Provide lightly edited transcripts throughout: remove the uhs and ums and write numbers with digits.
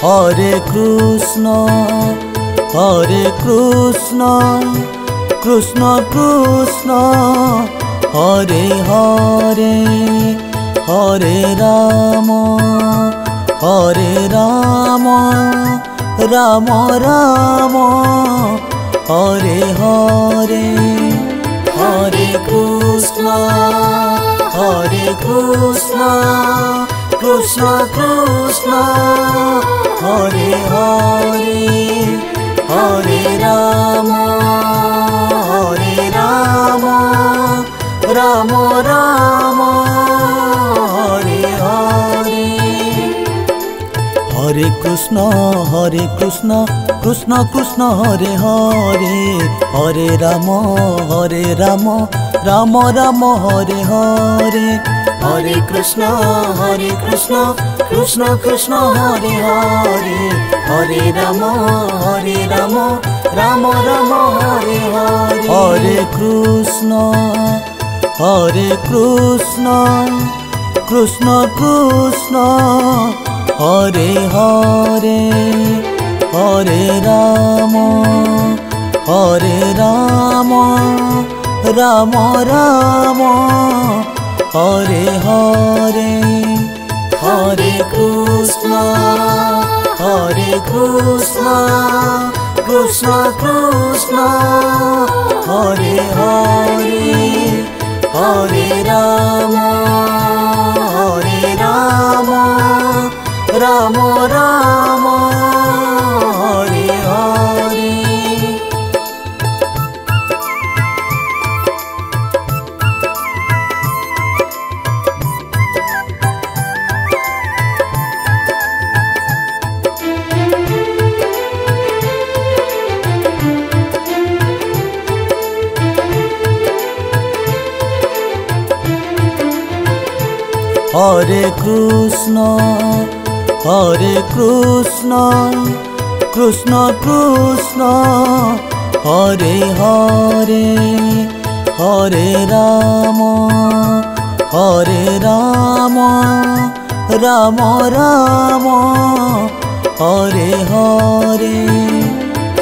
Hare Krishna, Krishna Krishna, Hare Hare, Hare Rama, Rama Rama, Hare Hare. Hare Krishna, Krishna Krishna, Hare Hare, Hare Rama, Rama Rama, Hare Hare. Hare Krishna, Krishna Krishna, Hare Hare, Hare Rama, Rama Rama, Hare Hare. Hare Krishna, Krishna Krishna, Hare Hare, Hare Rama, Rama Rama, Hare Hare. Hare Krishna, Krishna Krishna, Hare Hare, Hare Rama, Rama Rama, Hare Hare. Hare Krishna, Krishna Krishna, Hare Hare, Hare Rama, Rama Rama, Hare Hare. Hare Krishna, Krishna Krishna, Hare Hare, Hare Rama, Rama Rama, Hare Hare.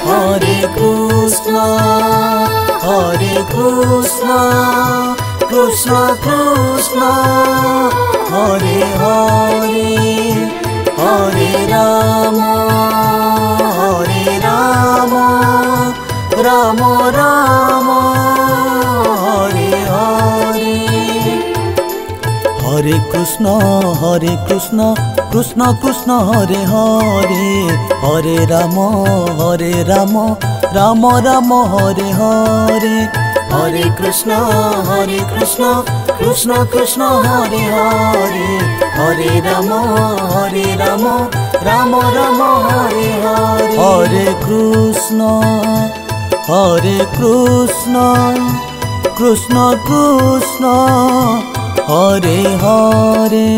Hare Krishna, Krishna Krishna, Hare Hare, Hare Rama, Rama Rama, Hare Hare. Hare Krishna, Krishna Krishna, Hare Hare, Hare Rama, Rama Rama, Hare Hare. Hare Krishna, Krishna Krishna, Hare Hare, Hare Rama, Rama Rama, Hare Hare. Hare Krishna, Krishna Krishna, Hare Hare,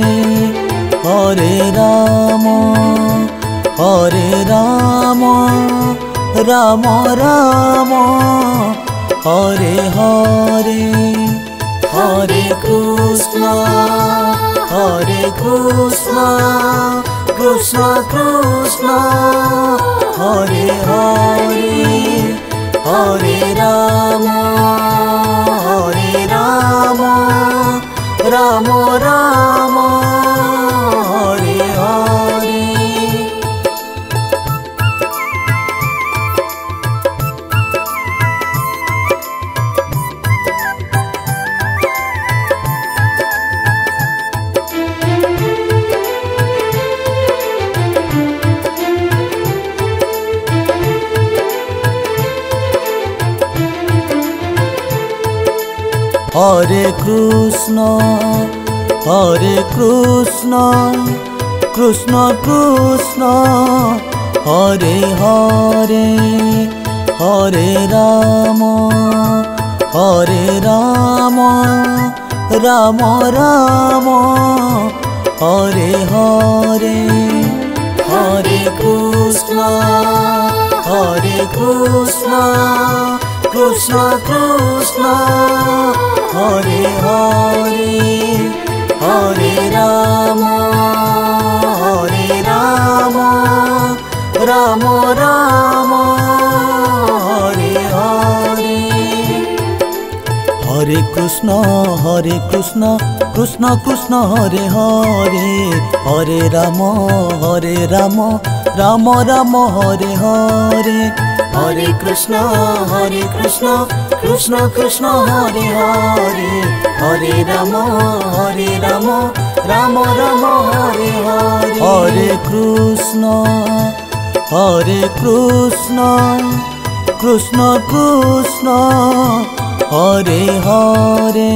Hare Rama, Rama Rama, Hare Hare. Hare Krishna, Krishna Krishna, Hare Hare, Hare Rama, Rama Rama, Hare Hare. Hare Krishna, Krishna Krishna, Hare Hare, Hare Rama, Rama Rama, Hare Hare. Hare Krishna, Krishna Krishna, Hare Hare, Hare Rama, Ram Ram Hare Hare. Hare Krishna Krishna Krishna Hare Hare. Hare Ram Ram Ram Hare Hare. Hare Krishna Krishna Krishna Hare Hare. Hare Ram Ram Ram Hare Hare. Hare Krishna Krishna Krishna Hare Hare.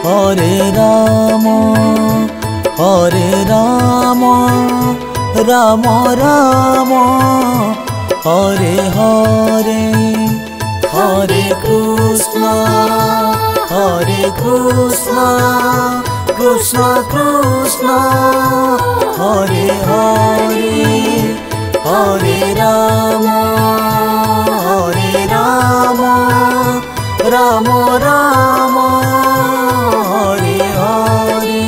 Hare Ram Ram Ram Hare Hare. Hare Krishna Krishna Krishna Hare Hare. Hare Ram Ram Ram Hare Hare.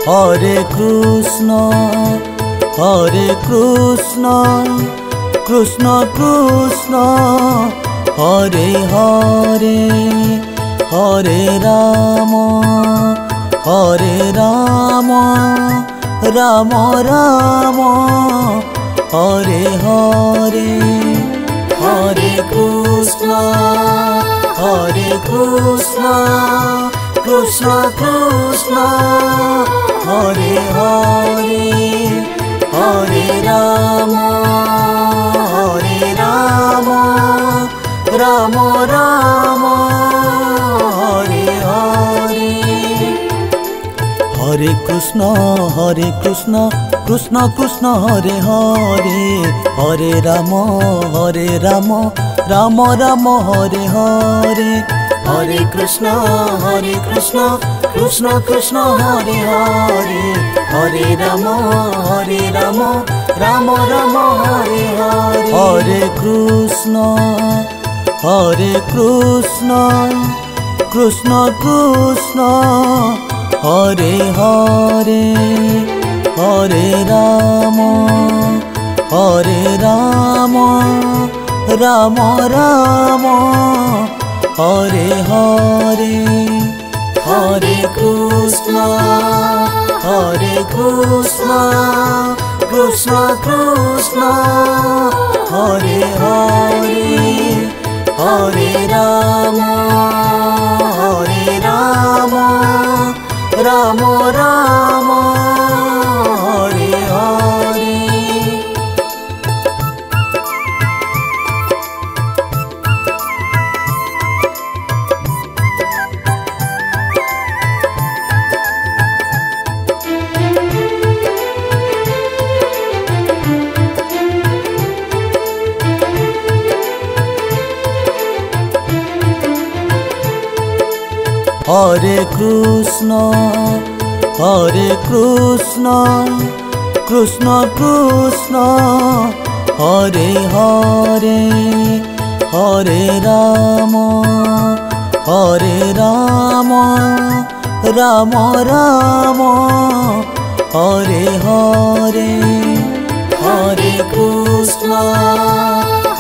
Hare Krishna Krishna Krishna Hare Hare. Hare Ram Ram Ram Hare Hare. Hare Krishna Krishna Krishna Hare Hare. Hare Ram Ram Ram Hare Hare. Hare Krishna Krishna Krishna Hare Hare. Hare Ram Ram Ram Hare Hare. Hare Krishna Krishna Krishna Hare Hare. Hare Ram Ram Ram Hare Hare. Hare Krishna Krishna Krishna Hare Hare. Hare Ram Ram Ram Hare Hare. Hare Krishna Krishna Krishna Hare Hare. Hare Ram Ram Ram Hare Hare. Hare Krishna Krishna Krishna Hare Hare. Hare Ram Ram Ram Hare Hare.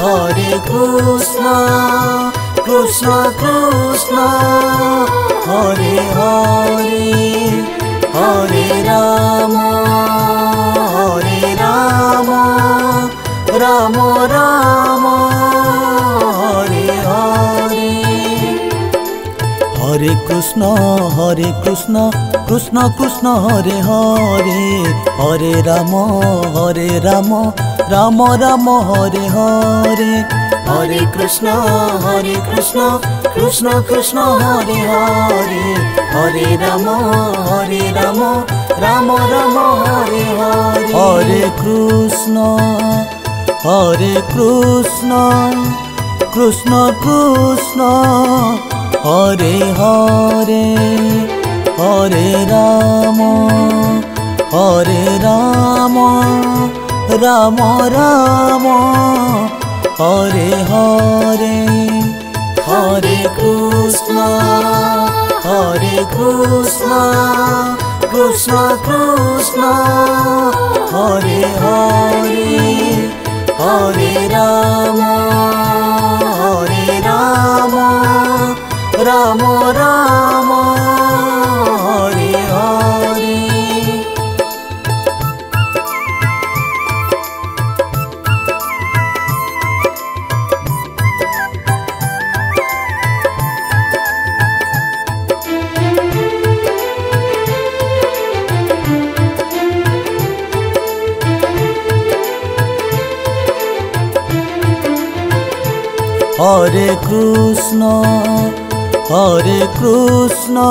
Hare Krishna Krishna Krishna Hare Hare. Hare Ram Ram Ram Hare Hare. Hare Krishna Krishna Krishna Hare Hare. Hare Ram Ram Ram Hare Hare. Hare Krishna Krishna Krishna Hare Hare. Hare Ram Ram Ram Hare Hare. Hare Krishna Krishna Krishna Hare Hare. Hare Rama, Hare Rama, Rama Rama, Hare Hare, Hare Krishna, Krishna Krishna, Hare Hare, Hare Rama, Rama Rama, Hare Hare. Hare Krishna,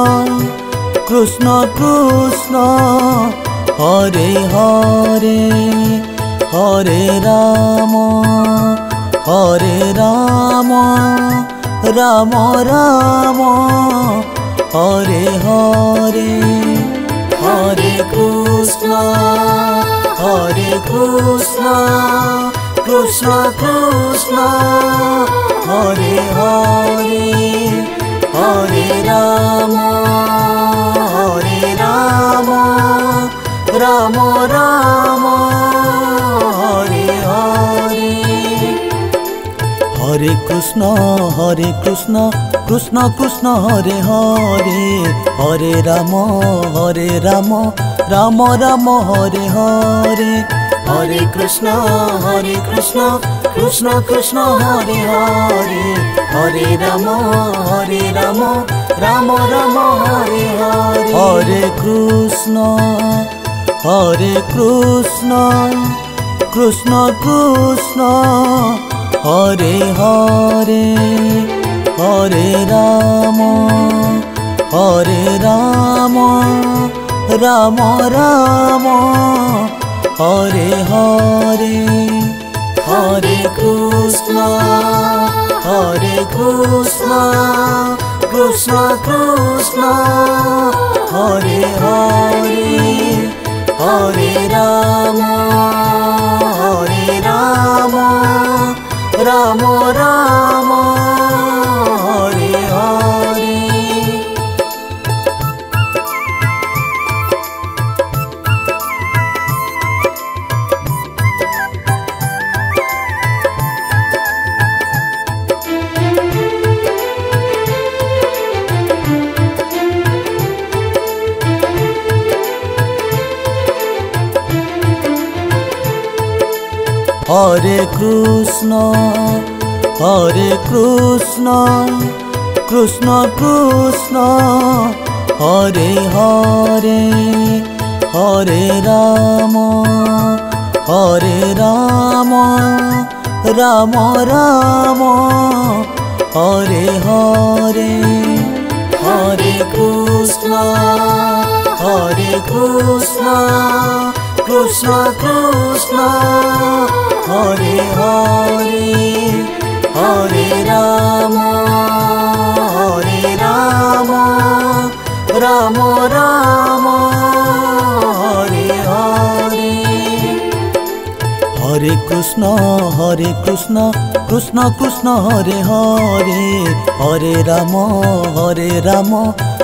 Krishna Krishna, Hare Hare, Hare Rama, Rama Rama, Hare Hare, Hare Krishna, Krishna Krishna, Hare Hare, Hare Rama, Rama Rama, Hare Hare. Hare Krishna, Krishna Krishna, Hare Hare, Hare Rama, Rama Rama, Hare Hare. Hare Krishna, Krishna Krishna, Hare Hare, Hare Rama, Rama Rama, Hare Hare. Hare Krishna, Krishna Krishna, Hare Hare, Hare Rama, Rama Rama, Hare Hare. Hare Krishna, Krishna Krishna, Hare Hare, Hare Rama, Rama Rama, Hare Hare. Hare Krishna, Krishna Krishna, Hare Hare, Hare Rama, Rama Rama, Hare Hare. Hare Krishna, Krishna Krishna, Hare Hare, Hare Rama, Rama Rama, Hare Hare. Hare Krishna, Krishna Krishna, Hare Hare, Hare Rama,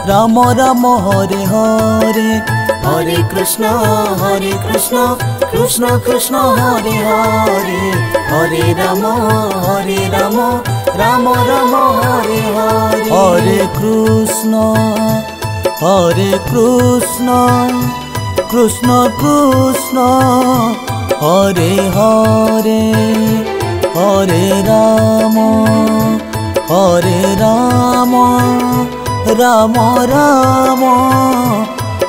Rama Rama, Hare Hare. Hare Krishna, Krishna Krishna, Hare Hare, Hare Rama, Rama Rama, Hare Hare. Hare Krishna, Krishna Krishna, Hare Hare, Hare Rama, Rama Rama,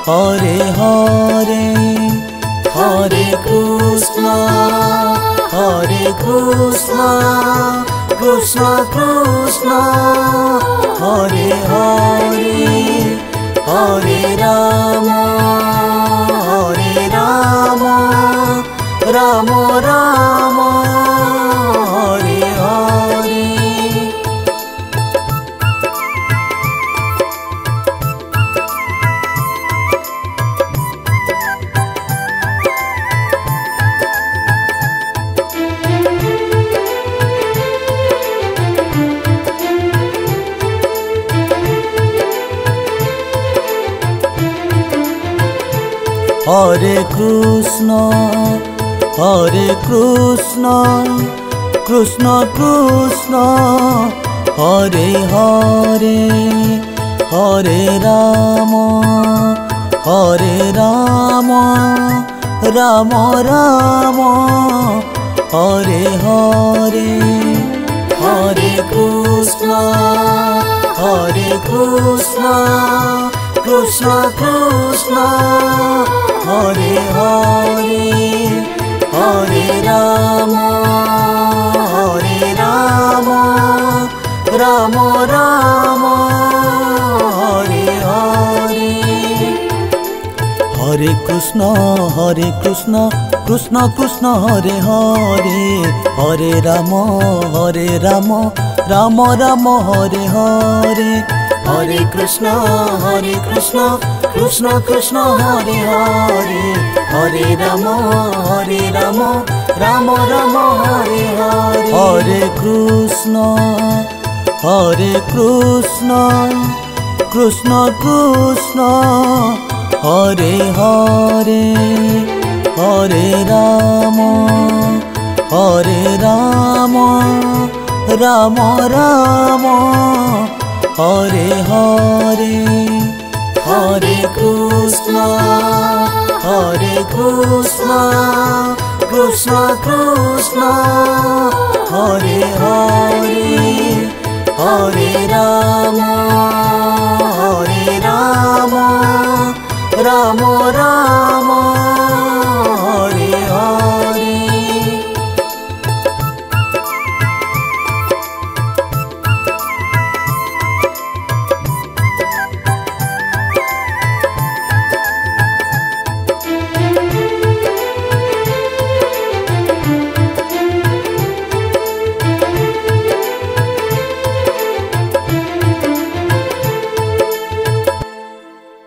Hare Hare. Hare Krishna, Krishna Krishna, Hare Hare, Hare Rama, Rama Rama, Hare Hare. Hare Krishna, Krishna Krishna, Hare Hare, Hare Rama, Rama Rama, Hare Hare. Hare Krishna, Krishna Krishna, Hare Hare, Hare Rama, Rama Rama, Hare Hare. Hare Krishna, Krishna Krishna, Hare Hare, Hare Rama, Rama Rama, Hare Hare. Hare Krishna, Krishna Krishna, Hare Hare, Hare Rama, Rama Rama, Hare Hare. Hare Krishna, Krishna Krishna, Hare Hare, Hare Rama, Rama Rama, Hare Hare. Hare Krishna, Krishna Krishna, Hare Hare, Hare Rama,